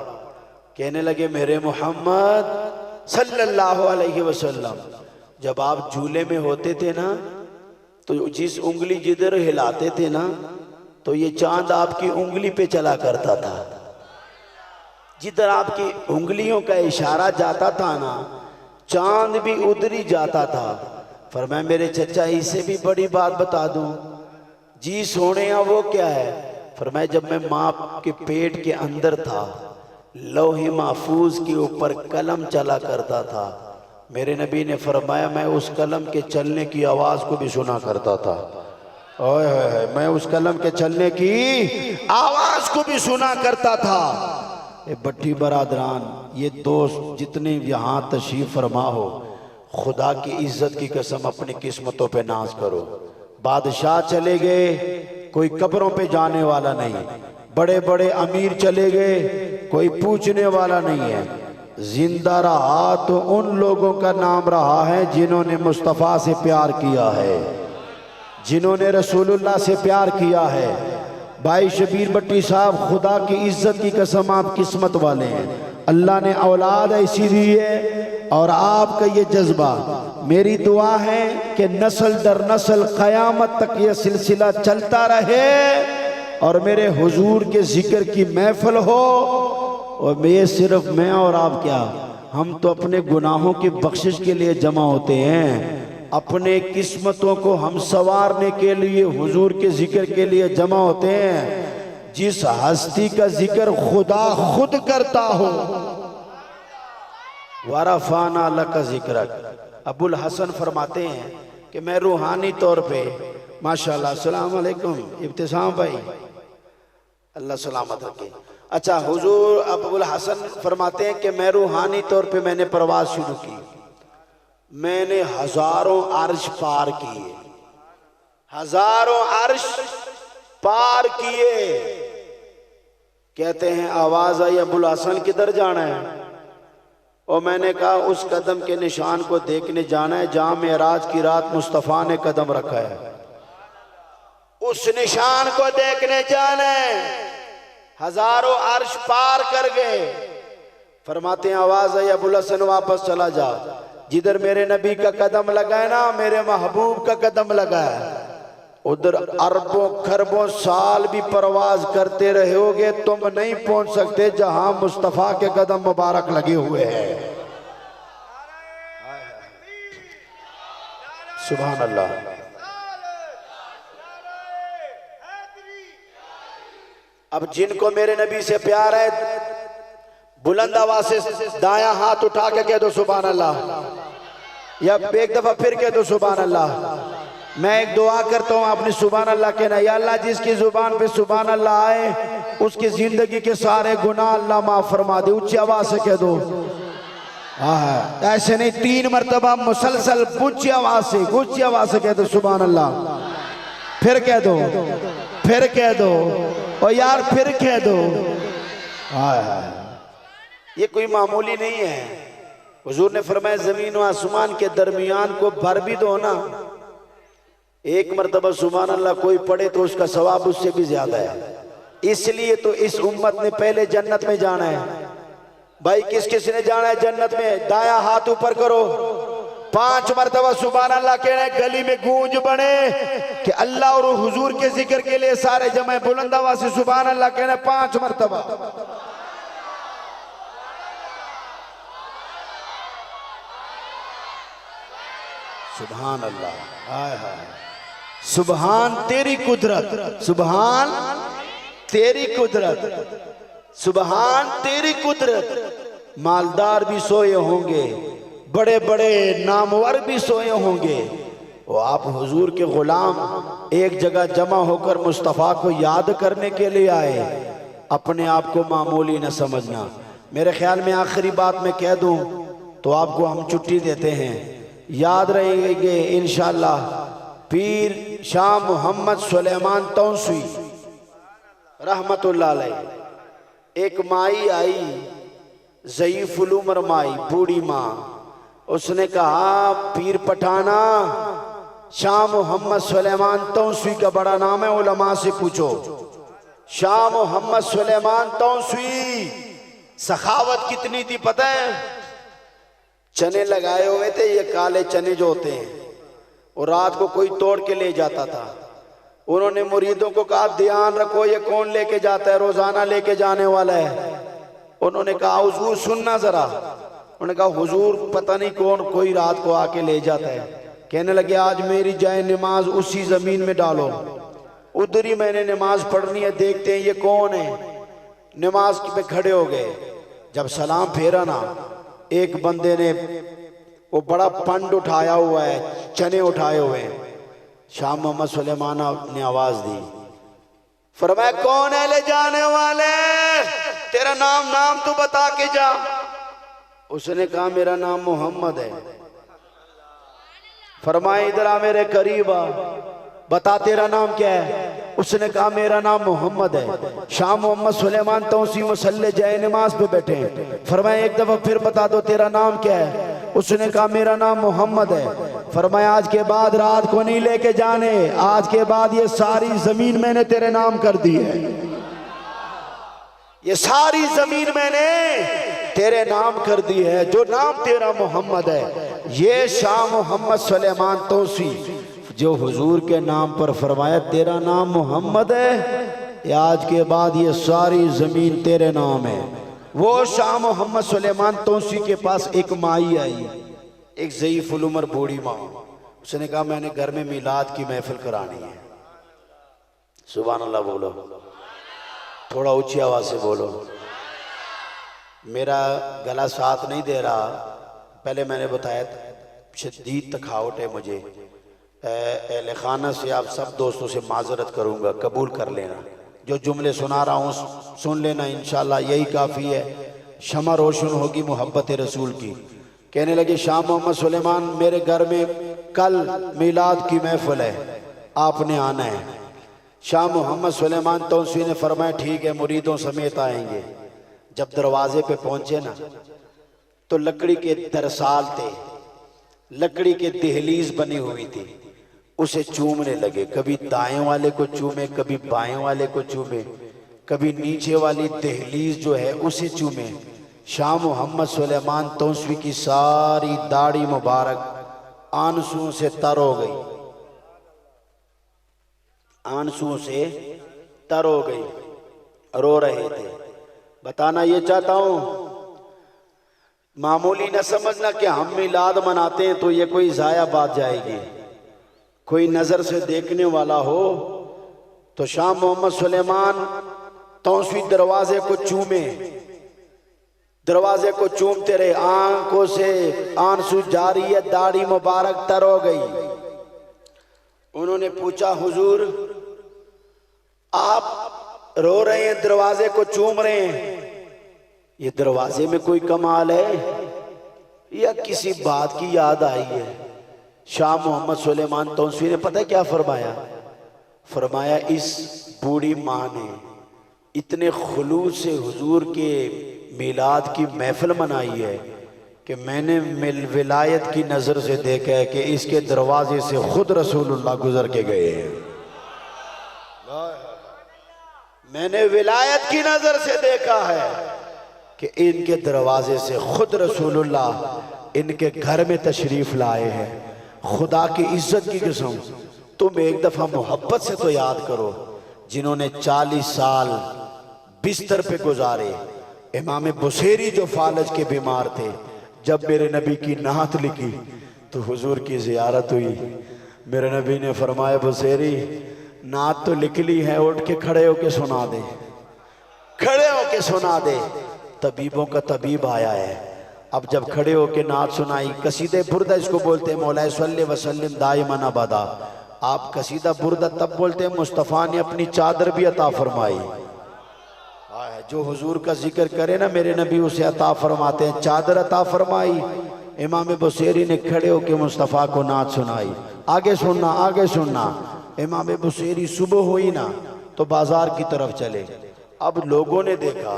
कहने लगे, मेरे मोहम्मद सल्लल्लाहु अलैहि वसल्लम जब आप झूले में होते थे ना तो जिस उंगली जिधर हिलाते थे ना तो ये चांद आपकी उंगली पे चला करता था। जिधर आपकी उंगलियों का इशारा जाता था ना चांद भी उधर ही जाता था। फरमाया, मेरे चचा इससे भी बड़ी बात बता दूं? जी सोने वो क्या है? फरमाया, जब मैं माँ के पेट के अंदर था लौहे महफूज के ऊपर कलम चला करता था। मेरे नबी ने फरमाया, मैं उस कलम के चलने की आवाज को भी सुना करता था। ओए होए, मैं उस कलम के चलने की आवाज को भी सुना करता था। ये बट्टी बरादरान, ये दोस्त जितने यहाँ तशरीफ फरमा हो, खुदा की इज्जत की कसम अपनी किस्मतों पे नाज करो। बादशाह चले गए, कोई कब्रों पे जाने वाला नहीं। बड़े बड़े अमीर चले गए, कोई पूछने वाला नहीं है। जिंदा रहा तो उन लोगों का नाम रहा है जिन्होंने मुस्तफ़ा से प्यार किया है, जिन्होंने रसूलुल्लाह से प्यार किया है। भाई शबीर भट्टी साहब, खुदा की इज्जत की कसम आप किस्मत वाले हैं। अल्लाह ने औलाद ऐसी दी है और आपका ये जज्बा, मेरी दुआ है कि नस्ल दर नस्ल क़यामत तक ये सिलसिला चलता रहे और मेरे हुजूर के जिक्र की महफिल हो। और ये सिर्फ मैं और आप क्या, हम तो अपने गुनाहों की बख्शिश के लिए जमा होते हैं, अपने किस्मतों को हम संवारने के लिए हुजूर के जिक्र के लिए जमा होते हैं। जिस हस्ती का जिक्र खुदा खुद करता हो, वरफाना लका जिक्रक। अबुल हसन फरमाते हैं कि मैं रूहानी तौर पे माशाल्लाह, अस्सलाम वालेकुम इब्तिसाम भाई, अल्लाह सलामत रखे। अच्छा, हुजूर अबुल हसन फरमाते हैं कि मैं रूहानी तौर पे मैंने प्रवास शुरू की, मैंने हजारों अर्श पार किए, हजारों अर्श पार किए। कहते हैं आवाज आई, अबुल हसन किधर जाना है? और मैंने कहा उस कदम के निशान को देखने जाना है जहां मेराज की रात मुस्तफ़ा ने कदम रखा है, उस निशान को देखने जाना है। हजारों अर्श पार कर गए। फरमाते हैं आवाज आई, अबुल हसन वापस चला जा, जिधर मेरे नबी का कदम लगा है ना, मेरे महबूब का कदम लगा है, उधर अरबों खरबों साल भी परवाज करते रहोगे, तुम नहीं पहुंच सकते जहां मुस्तफा के कदम मुबारक लगे हुए हैं। सुभान अल्लाह। अब जिनको मेरे नबी से प्यार है, बुलंद आवाज से दायां हाथ उठा के कह दो सुभान अल्लाह, या एक दफा फिर कह दो सुभान अल्लाह। मैं एक दुआ करता हूँ, आपने सुभान अल्लाह कहना। या अल्लाह, जिसकी जुबान पे सुभान अल्लाह आए उसकी जिंदगी के सारे गुनाह अल्लाह माफ फरमा दे। ऊंची आवाज से कह दो। हाँ, ऐसे नहीं, 3 मरतबा मुसलसल ऊंची आवाज से कह दो सुभान अल्लाह। फिर कह दो, फिर कह दो, और यार फिर कह दो। ये कोई मामूली नहीं है। हुजूर ने फरमाया जमीन व आसमान के दरमियान को भर भी दो ना, एक मरतबा सुभान अल्लाह कोई पढ़े तो उसका सवाब उससे भी ज्यादा है। इसलिए तो इस उम्मत ने पहले जन्नत में जाना है। भाई किस किस ने जाना है जन्नत में? दाया हाथ ऊपर करो, 5 मरतबा सुभान अल्लाह कहना, गली में गूंज बने कि अल्लाह और हुजूर के जिक्र के लिए सारे जमे बुलंद आवाज से सुभान अल्लाह कहना 5 मरतबा। सुभान अल्लाह, हाय हाय, सुभान तेरी कुदरत, सुभान तेरी कुदरत, सुभान तेरी कुदरत। मालदार भी सोए होंगे, बड़े बड़े नामवर भी सोए होंगे, वो आप हुजूर के गुलाम एक जगह जमा होकर मुस्तफ़ा को याद करने के लिए आए। अपने आप को मामूली न समझना। मेरे ख्याल में आखिरी बात मैं कह दूं तो आपको हम छुट्टी देते हैं। याद रहेंगे इंशाअल्लाह पीर शाह मोहम्मद सुलेमान तौंसी रहमतुल्लाह अलैह। एक माई आई, ज़ईफ़ुल उम्र माई, बूढ़ी माँ। उसने कहा पीर पठाना, शाह मोहम्मद सुलेमान तौंसी का बड़ा नाम है, उलमा से पूछो। शाह मोहम्मद सुलेमान तौंसी, सखावत कितनी थी पता है? चने लगाए हुए थे, ये काले चने जो होते हैं, और रात को कोई तोड़ के ले जाता था। उन्होंने मुरीदों को कहा ध्यान रखो, ये कौन लेके जाता है, रोजाना लेके जाने वाला है। उन्होंने कहा हुजूर सुनना जरा। उन्होंने कहा हुजूर पता नहीं कौन कोई रात को आके ले जाता है। कहने लगे आज मेरी जाए नमाज उसी जमीन में डालो, उधर ही मैंने नमाज पढ़नी है, देखते हैं ये कौन है। नमाज पे खड़े हो गए। जब सलाम फेरा ना, एक बंदे ने वो बड़ा पंड उठाया हुआ है, चने उठाए हुए हैं। शाह मोहम्मद सुलेमान ने आवाज दी, फरमाया कौन है ले जाने वाले, तेरा नाम तो बता के जा। उसने कहा मेरा नाम मोहम्मद है। फरमाया इधर आ मेरे करीब आ, बता तेरा नाम क्या है। उसने कहा मेरा नाम मोहम्मद है। शाह मोहम्मद सुलेमान तौंसी मुसल्ले जाए नमाज पे बैठे हैं। फरमाया एक दफा फिर बता दो तेरा नाम क्या है। उसने कहा मेरा नाम मोहम्मद है। फरमाया आज के बाद रात को नहीं लेके जाने, आज के बाद ये सारी जमीन मैंने तेरे नाम कर दी है, ये सारी जमीन मैंने तेरे नाम कर दी है, जो नाम तेरा मोहम्मद है। ये शाह मोहम्मद सुलेमान तौंसी जो हुजूर के नाम पर फरमाया तेरा नाम मोहम्मद है, आज के बाद ये सारी जमीन तेरे नाम है। वो शाह मोहम्मद सुलेमान तौंसी के पास एक माई आई, एक ज़ईफ़ुल उम्र बूढ़ी माँ। उसने कहा मैंने घर में मिलाद की महफिल करानी है। सुभान अल्लाह बोलो, थोड़ा ऊंची आवाज से बोलो। मेरा गला साथ नहीं दे रहा, पहले मैंने बताया शदीद तखावट है मुझे। अहले खाना से आप सब दोस्तों से माजरत करूंगा, कबूल कर लेना। जो जुमले सुना रहा हूँ सुन लेना, इंशाल्लाह यही काफ़ी है। शमा रोशन होगी मोहब्बत रसूल की। कहने लगे शाह मोहम्मद सुलेमान मेरे घर में कल मिलाद की महफिल है, आपने आना है। शाह मोहम्मद सुलेमान तौंसी ने फरमाया ठीक है, मुरीदों समेत आएंगे। जब दरवाजे पे पहुंचे ना, तो लकड़ी के दरसाल थे, लकड़ी के दहलीज बनी हुई थी, उसे चूमने लगे। कभी दाएं वाले को चूमे, कभी बाएं वाले को चूमे, कभी नीचे वाली दहलीज जो है उसे चूमे। शाह मोहम्मद सुलेमान तौंसी की सारी दाढ़ी मुबारक आंसुओं से तर हो गई, आंसुओं से तर हो गई, रो रहे थे। बताना ये चाहता हूं, मामूली न समझना कि हम मिलाद मनाते हैं तो ये कोई जाया बात जाएगी। कोई नजर से देखने वाला हो तो शाह मोहम्मद सुलेमान तौंसी दरवाजे को चूमे, दरवाजे को चूमते रहे, आंखों से आंसू जारी है, दाढ़ी मुबारक तर हो गई। उन्होंने पूछा हुजूर आप रो रहे हैं, दरवाजे को चूम रहे हैं, ये दरवाजे में कोई कमाल है या किसी बात की याद आई है? शाह मोहम्मद सुलेमान तौंसी ने पता है क्या फरमाया? फरमाया इस बूढ़ी माँ ने इतने खुलूस से हुजूर के मिलाद की महफिल मनाई है कि मैंने विलायत की नज़र से देखा है कि इसके दरवाजे से खुद रसूलुल्लाह गुजर के गए हैं। मैंने विलायत की नज़र से देखा है कि इनके दरवाजे से खुद रसूलुल्लाह इनके घर में तशरीफ लाए हैं। खुदा की इज्जत की कसम, तुम एक दफा मोहब्बत से तो याद करो, जिन्होंने 40 साल बिस्तर पे गुजारे। इमाम बुसेरी जो फालज के बीमार थे, जब मेरे नबी की नात लिखी तो हुजूर की ज़ियारत हुई। मेरे नबी ने फरमाया बुसेरी नात तो लिख ली है, उठ के खड़े होके सुना दे, खड़े होके सुना दे। तबीबों का तबीब आया है। अब जब खड़े होके नात सुनाई, कसीदे बुर्दा इसको बोलते हैं, मौला सल्ले वसल्लिम दाइमन अबदा। आप कसीदा बुर्दा तब बोलते हैं मुस्तफ़ा ने अपनी चादर भी अता फरमाई। जो हुजूर का जिक्र करे ना मेरे नबी उसे अता फरमाते हैं, चादर अता फरमाई। इमाम बुसेरी ने खड़े होके मुस्तफ़ा को नात सुनाई। आगे सुनना, आगे सुनना। इमाम बुसेरी सुबह हुई ना तो बाजार की तरफ चले। अब लोगों ने देखा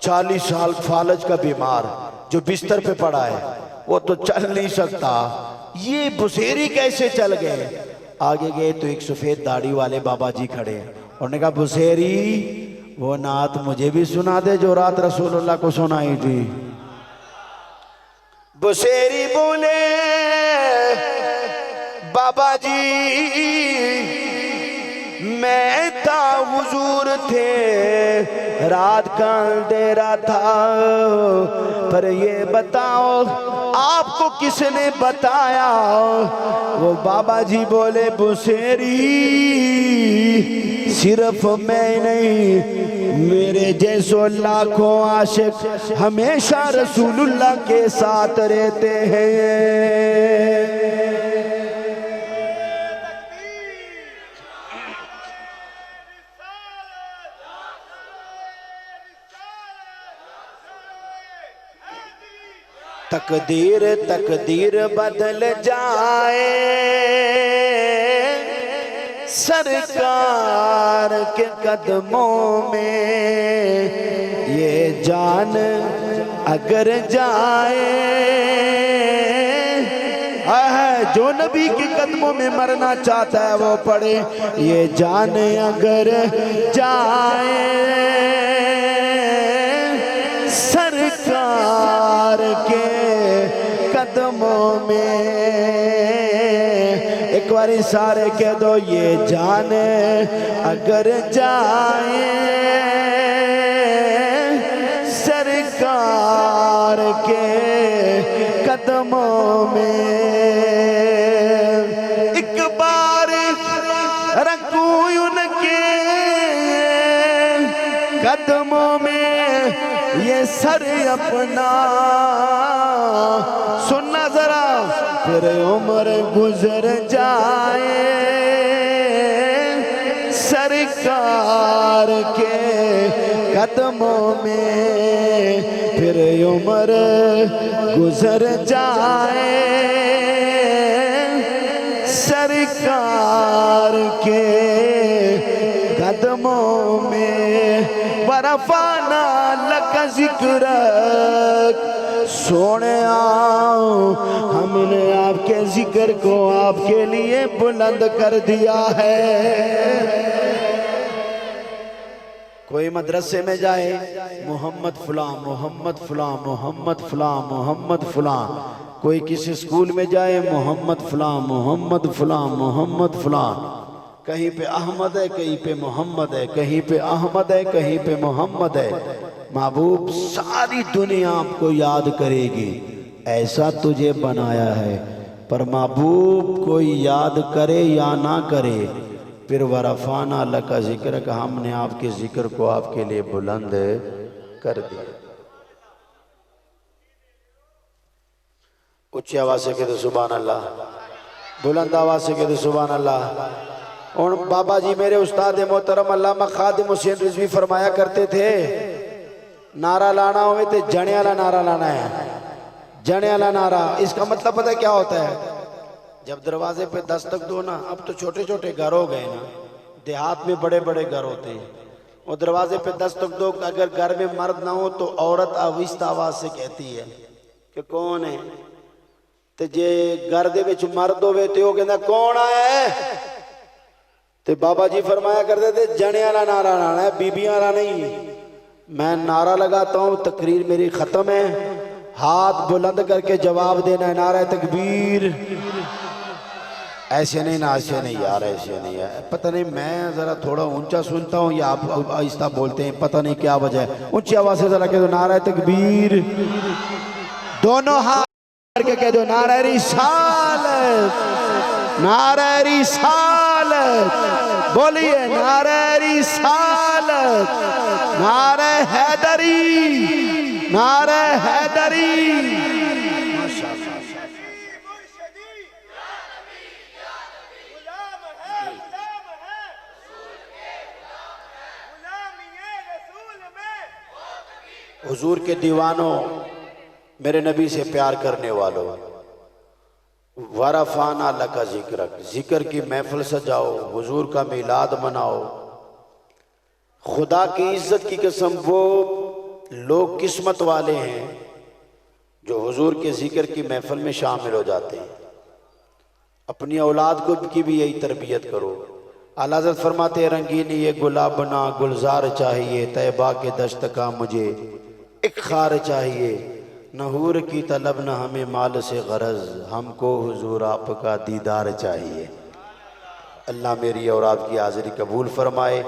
40 साल फालज का बीमार जो बिस्तर पे पड़ा है, वो तो चल नहीं सकता, ये बुसेरी कैसे चल गए। आगे गए तो एक सफेद दाढ़ी वाले बाबा जी खड़े। उन्होंने कहा बुसेरी वो नात मुझे भी सुना दे जो रात रसूलुल्लाह को सुनाई थी। बुसेरी बोले बाबा जी मैं था हुजूर थे, रात का अंधेरा था, पर ये बताओ आपको किसने बताया। वो बाबा जी बोले बुसेरी सिर्फ मैं नहीं, मेरे जैसो लाखों आशिक हमेशा रसूलुल्लाह के साथ रहते हैं। तकदीर तकदीर बदल जाए सरकार के कदमों में, ये जान अगर जाए जो नबी के कदमों में मरना चाहता है वो पढ़े, ये जान अगर जाए सरकार के कदमों में। एक बार सारे कह दो ये जाने अगर जाए सरकार के कदमों में। एक बार रखूं उनके कदमों में ये सर अपना, सुनना जरा, फिर उम्र गुजर जाए सरकार के कदमों में, फिर उम्र गुजर जाए सरकार के कदमों में। बरफाना लक जिक्र सोने आओ, हमने आपके जिक्र को आपके लिए बुलंद कर दिया है। कोई मदरसे में जाए मोहम्मद फलां मोहम्मद फलां मोहम्मद फलां मोहम्मद फलां, कोई किसी स्कूल में जाए मोहम्मद फलां मोहम्मद फलां मोहम्मद फलां, कहीं पे अहमद है कहीं पे मोहम्मद है, कहीं पे अहमद है कहीं पे मोहम्मद है। महबूब सारी दुनिया आपको याद करेगी, ऐसा तुझे बनाया है। पर महबूब कोई याद करे या ना करे, फिर वरफाना लका जिक्र का हमने आपके जिक्र को आपके लिए बुलंद कर दिया। ऊंची आवाज से कहते सुभान अल्लाह, बुलंद आवाज से कहते सुभान अल्लाह। और बाबा जी मेरे उस्ताद मोहतरम अल्लामा खादिम हुसैन रिजवी फरमाया करते थे, नारा लाना हो तो जने वाला नारा लाना है। जने वाला नारा, इसका मतलब पता है क्या होता है? जब दरवाजे पे दस्तक दो ना, अब तो छोटे छोटे घर हो गए ना, देहात में बड़े बड़े घर होते हैं, और दरवाजे पे दस्तक दो, अगर घर में मर्द ना हो तो औरत आहिस्ता आवाज से कहती है कि कौन है, तो जे घर दे विच मर्द होवे तो कहना कौन आया है, तो बाबा जी फरमाया करते थे जने वाला नारा लाना है, बीबियां वाला नहीं। मैं नारा लगाता हूँ, तकरीर मेरी खत्म है, हाथ बुलंद करके जवाब देना है, नारा तकबीर। ऐसे नहीं ना, ऐसे नहीं यार, ऐसे नहीं है। पता नहीं मैं जरा थोड़ा ऊंचा सुनता हूँ या आप आहिस्ता बोलते हैं, पता नहीं क्या वजह है। ऊंची आवाज से जरा कह दो नारा तकबीर, दोनों हाथ करके कह दो नारे रिसालत, नारे रिसालत, बोलिए नारे रिसालत, नारे हैदरी, नारे हैदरी। हुजूर के दीवानों, मेरे नबी से प्यार करने वालों, वरफाना लका जिक्रक, जिक्र की महफिल सजाओ, हुजूर का मिलाद मनाओ। खुदा की इज्जत की कसम, वो लोग किस्मत वाले हैं जो हुजूर के जिक्र की महफिल में शामिल हो जाते हैं। अपनी औलाद को की भी यही तरबियत करो। आला हज़रत फरमाते हैं, रंगीन ये गुलाब बना गुलजार चाहिए, तैबा के दश्त का मुझे एक खार चाहिए। नहूर की तलब न हमें माल से गरज, हमको हुजूर आपका दीदार चाहिए। अल्लाह मेरी और आपकी हाज़िरी कबूल फरमाए।